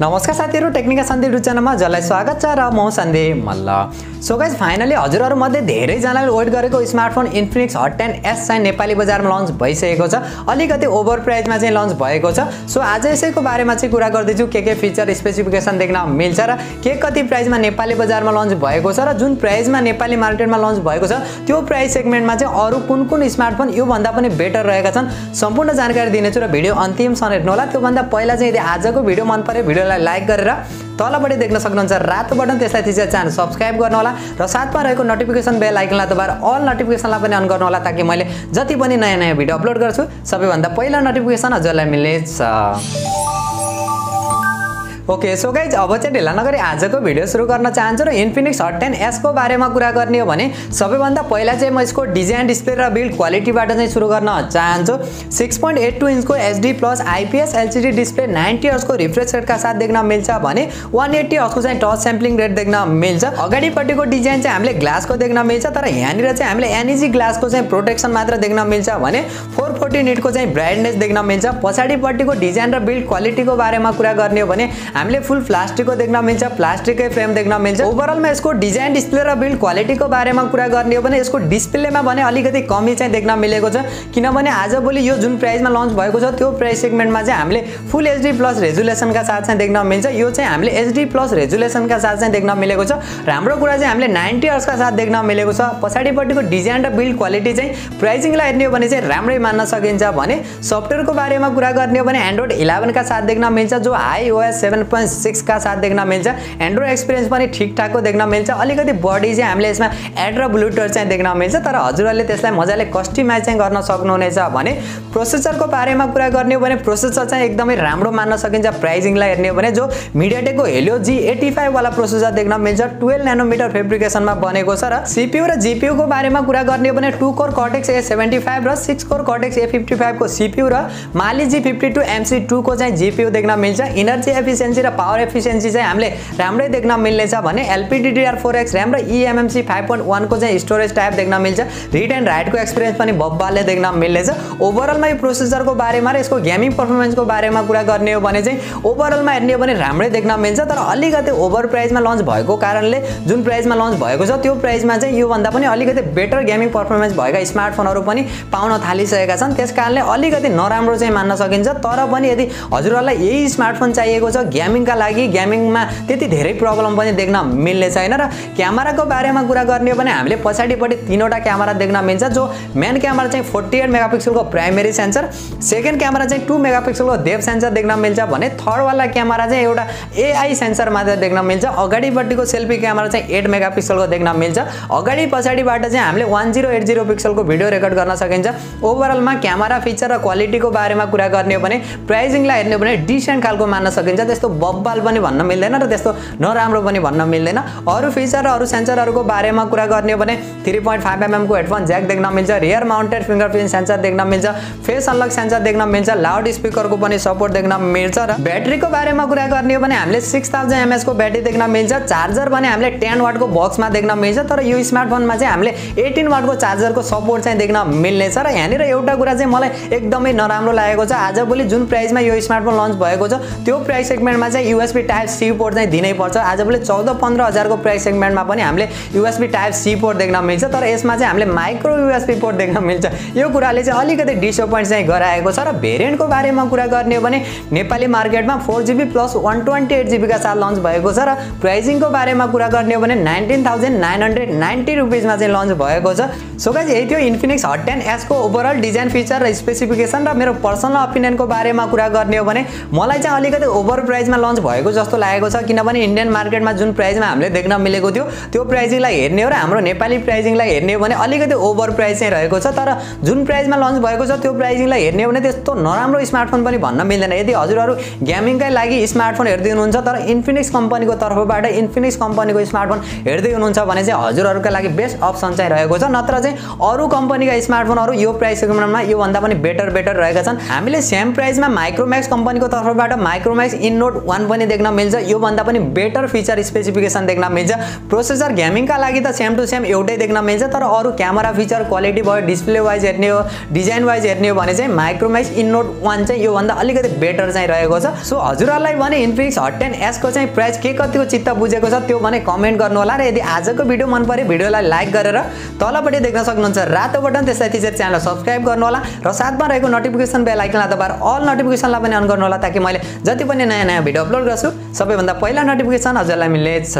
नमस्कार साथीहरु, टेक्निकल सन्दीप च्यानलमा जसलाई स्वागत छ र म Sandeep Malla. So guys, finally हजुरहरु मध्ये धेरै जनाले वेट गरेको स्मार्टफोन इन्फिनिक्स हट 10s चाहिँ नेपाली बजारमा लन्च भइसकेको छ। अलिकति ओभर प्राइसमा चाहिँ लन्च भएको छ। सो आज यसैको बारेमा चाहिँ कुरा गर्दै छु, के फिचर स्पेसिफिकेसन देख्न मिल्छ र के कति प्राइसमा नेपाली बजारमा लन्च भएको छ र जुन प्राइसमा नेपाली मार्केटमा लन्च भएको छ त्यो प्राइस सेगमेन्टमा चाहिँ अरु कुन स्मार्टफोन यो भन्दा पनि बेटर रहेका छन्, सम्पूर्ण जानकारी दिनेछु र भिडियो अन्तिमसम्म हेर्नु होला। त्यो भन्दा पहिला चाहिँ यदि आजको भिडियो मन पर्यो भिडियोलाई लाइक गरेर तलपट्टि देख्न सक्नुहुन्छ रातो बटन, त्यसलाई थिचेर च्यानल सब्स्क्राइब गर्नु होला र साथमा रहेको नोटिफिकेसन बेल आइकनलाई दबाएर अल नोटिफिकेसनलाई पनि अन गर्नु होला, ताकि मैले जति पनि नयाँ भिडियो अपलोड गर्छु सबैभन्दा पहिला नोटिफिकेसन हजुरलाई मिल्नेछ। ओके, सो गाइज, अब चाहिँ ढिला नगरी आजको भिडियो सुरु गर्न चाहन्छु र इन्फिनिक्स हट 10s को बारेमा कुरा गर्ने हो भने सबैभन्दा पहिला चाहिँ म यसको डिजाइन, डिस्प्ले र बिल्ड क्वालिटीबाट चाहिँ सुरु गर्न चाहन्छु। 6.82 इन्चको HD plus IPS LCD display 90 हर्ट्जको रिफ्रेश रेटका साथ देख्न मिल्छ भने 180 हर्ट्जको चाहिँ टच स्याम्पलिङ रेट देख्न मिल्छ। अगाडिपट्टिको डिजाइन चाहिँ हामीले ग्लासको देख्न मिल्छ, तर यहाँनिर चाहिँ हामीले NEG ग्लासको चाहिँ प्रोटेक्सन मात्र देख्न मिल्छ भने 440 निटको चाहिँ ब्राइटनेस देख्न मिल्छ। पछाडिपट्टिको डिजाइन र बिल्ड क्वालिटीको बारेमा कुरा गर्ने हो भने हामीले फुल प्लास्टिकको देख्न मिल्छ, प्लास्टिककै फ्रेम देख्न मिल्छ। ओभरअलमा यसको डिजाइन, डिस्प्ले र बिल्ड क्वालिटीको बारेमा कुरा गर्ने हो भने यसको डिस्प्लेमा भने अलिकति कमी चाहिँ देख्न मिलेको छ, किनभने आजभोलि यो जुन प्राइसमा लन्च भएको छ त्यो प्राइस सेगमेन्टमा चाहिँ हामीले फुल HD प्लस रेजुलेसनका साथ चाहिँ देख्न मिल्छ। यो चाहिँ हामीले HD प्लस रेजुलेसनका साथ चाहिँ देख्न मिलेको छ। राम्रो कुरा चाहिँ हामीले 90 हर्ट्जका साथ देख्न मिलेको छ। पछाडिपट्टिको डिजाइन र बिल्ड क्वालिटी चाहिँ प्राइसिङलाई हेर्ने हो भने चाहिँ राम्रै मान्न सकिन्छ भने सफ्टवेयरको बारेमा कुरा गर्ने हो भने एन्ड्रोइड 11 का साथ देख्न मिल्छ, जो iOS 7.6 का साथ देख्न मिल्छ। एन्ड्रोइड एक्सपिरियन्स पनि ठिकठाकको देख्न मिल्छ। अलिकति बडी चाहिँ हामीले यसमा एड र ब्लुटुथ चाहिँ देख्न मिल्छ, तर हजुरहरूले त्यसलाई मजाले कस्टमाइज चाहिँ गर्न सक्नुहुनेछ भने प्रोसेसरको बारेमा कुरा गर्ने हो भने प्रोसेसर चाहिँ एकदमै राम्रो मान्न सकिन्छ। प्राइसिङलाई हेर्ने हो भने जो मिडियाटेकको हेलियो G85 वाला प्रोसेसर देख्न मिल्छ, 12 नैनोमिटर फेब्रिकेसनमा बनेको छ। र CPU र GPU को बारेमा कुरा गर्ने हो भने 2 कोर कर्टेक्स A75 र 6 कोर कर्टेक्स A55 को CPU र Mali G52 MC2 को चाहिँ GPU देख्न मिल्छ। इनर्जी एफिसिएन्सी र पावर एफिसिएन्सी चाहिँ हामीले राम्रै देख्न मिल्नेछ भने LPDDR4X RAM र eMMC 5.1 को चाहिँ स्टोरेज टाइप देख्न मिल्छ। रिड एन्ड राइटको एक्सपिरियन्स पनि बब्बाले देख्न मिल्नेछ। ओभरअलमा यो प्रोसेसरको बारेमा र यसको गेमिङ पर्फर्मेन्सको बारेमा कुरा गर्ने हो भने चाहिँ ओभरअलमा हेर्ने हो भने राम्रै देख्न मिल्छ, तर अलिकति ओभर प्राइसमा लन्च भएको कारणले जुन प्राइसमा लन्च भएको छ त्यो प्राइसमा चाहिँ यो भन्दा पनि अलिकति बेटर गेमिङ पर्फर्मेन्स भएका स्मार्टफोनहरू पनि पाउन थालिसकेका छन्। त्यसकारणले अलिकति नराम्रो चाहिँ मान्न सकिन्छ। तर पनि यदि हजुरहरूलाई यही स्मार्टफोन चाहिएको छ गेमिङका लागि, गेमिङमा त्यति धेरै प्रब्लम पनि देख्न मिल्ने छैन। र क्यामेराको बारेमा कुरा गर्ने हो भने हामीले पछाडिपट्टि तीनवटा क्यामेरा देख्न मिल्छ, जो मेन क्यामेरा चाहिँ 48 मेगापिक्सलको प्राइमेरी सेन्सर, सेकेन्ड क्यामेरा चाहिँ 2 मेगापिक्सलको डेप्थ सेन्सर देख्न मिल्छ भने थर्ड वाला क्यामेरा चाहिँ एउटा AI सेन्सर मात्र देख्न मिल्छ। अगाडिपट्टिको सेल्फी क्यामेरा चाहिँ 8 मेगापिक्सलको देख्न मिल्छ। अगाडि पछाडिबाट चाहिँ हामीले 1080 पिक्सलको भिडियो रेकर्ड गर्न सकिन्छ। ओभरअलमा क्यामेरा फिचर र क्वालिटीको बारेमा कुरा गर्ने हो भने प्राइसिङलाई हेर्ने हो भने डिसेन्ट खालको मान्न सकिन्छ। त्यस्तो बब्बाल पनि भन्न मिल्दैन र त्यस्तो नराम्रो पनि भन्न मिल्दैन। अरु फिचर र अरु सेन्सरहरुको बारेमा कुरा गर्ने हो भने 3.5 mm को हेडफोन ज्याक देख्न मिल्छ, रियर माउन्टेड फिंगरप्रिन्ट सेन्सर देख्न मिल्छ, फेस अनलक सेन्सर देख्न मिल्छ, लाउड स्पिकरको पनि सपोर्ट देख्न मिल्छ। र ब्याट्रीको बारेमा कुरा गर्ने हो भने हामीले 6000 mAh को ब्याट्री देख्न मिल्छ। चार्जर भने हामीले 10 वाट को बक्समा देख्न मिल्छ, तर यो स्मार्टफोनमा चाहिँ हामीले 18 वाट को चार्जरको सपोर्ट चाहिँ देख्न मिल्नेछ। र यहाँनिर एउटा कुरा चाहिँ मलाई एकदमै नराम्रो लागेको छ, आजभोलि जुन प्राइसमा यो स्मार्टफोन लन्च भएको छ त्यो प्राइस सेगमेन्टमा चाहिँ USB टाइप C पोर्ट चाहिँ दिनै पर्छ। आजभोलि 14-15 हजार को प्राइस सेगमेन्टमा पनि हामीले USB टाइप C पोर्ट देख्न मिल्छ, तर यसमा चाहिँ हामीले माइक्रो USB पोर्ट देख्न मिल्छ। यो कुराले चाहिँ अलिकति डिसअपोइन्ट चाहिँ गराएको छ। र भेरिएन्टको बारेमा कुरा गर्ने हो भने नेपाली मार्केटमा 4GB प्लस 128GB का साथ लन्च भएको छ। र प्राइसिङको बारेमा कुरा गर्ने हो भने 19,990 रुपीजमा चाहिँ लन्च भएको छ। सो गाइस, यही थियो इन्फिनिक्स हट 10s को ओभरअल डिजाइन, फिचर र स्पेसिफिकेसन। र मेरो पर्सनल ओपिनियनको बारेमा कुरा गर्ने हो भने मलाई चाहिँ अलिकति ओभर प्राइसमा लन्च भएको जस्तो लागेको छ, किनभने इन्डियन मार्केटमा जुन प्राइसमा हामीले देख्न मिलेको थियो त्यो प्राइसिङलाई हेर्ने हो र हाम्रो नेपाली प्राइसिङलाई हेर्ने हो भने अलिकति ओभर प्राइस चाहिँ रहेको छ। तर जुन प्राइसमा लन्च भएको छ त्यो प्राइसिङलाई हेर्ने हो भने त्यस्तो नराम्रो स्मार्टफोन पनि भन्न मिल्दैन। यदि हजुरहरू गेमिङकै लागि स्मार्टफोन हेर्दै हुनुहुन्छ तर इन्फिनिक्स कम्पनीको तर्फबाट इन्फिनिक्स कम्पनीको स्मार्टफोन हेर्दै हुनुहुन्छ भने चाहिँ हजुरहरूका लागि बेस्ट अप्सन चाहिँ रहेको छ। नत्र चाहिँ अरु कम्पनीका स्मार्टफोनहरू यो प्राइस सेगमेन्टमा यो भन्दा पनि बेटर रहेका छन्। हामीले सेम प्राइसमा माइक्रोम्याक्स कम्पनीको तर्फबाट माइक्रोम्याक्स इननोट Note 1 पनि देख्न मिल्छ। यो भन्दा पनि बेटर फीचर स्पेसिफिकेसन देख्न मिल्छ। प्रोसेसर गेमिङका लागि त सेम टु सेम एउटै देख्न मिल्छ, तर अरु क्यामेरा फीचर क्वालिटी भयो, डिस्प्ले वाइज हेर्ने हो, डिजाइन वाइज हेर्ने हो भने चाहिँ माइक्रोमैक्स इन नोट 1 चाहिँ यो भन्दा अलिकति बेटर चाहिँ रहेको छ। सो हजुरहरुलाई भने इन्फिनिक्स हट 10s को चाहिँ प्राइस के कतिको चित्त बुझेको छ त्यो भने कमेन्ट गर्नु होला र यदि आजको भिडियो मन पर्यो भिडियोलाई लाइक गरेर तलपट्टि देख्न सक्नुहुन्छ रातो बटन, त्यसलाई थिचेर च्यानललाई सब्स्क्राइब गर्नु होला र साथमा रहेको नोटिफिकेसन बेल आइकनलाई दबाएर अल नोटिफिकेसनलाई पनि अन गर्नु होला ताकि मैले जति पनि नयाँ भिडियो अपलोड गर्छु सबैभन्दा पहिला नोटिफिकेसन हजुरलाई मिल्नेछ।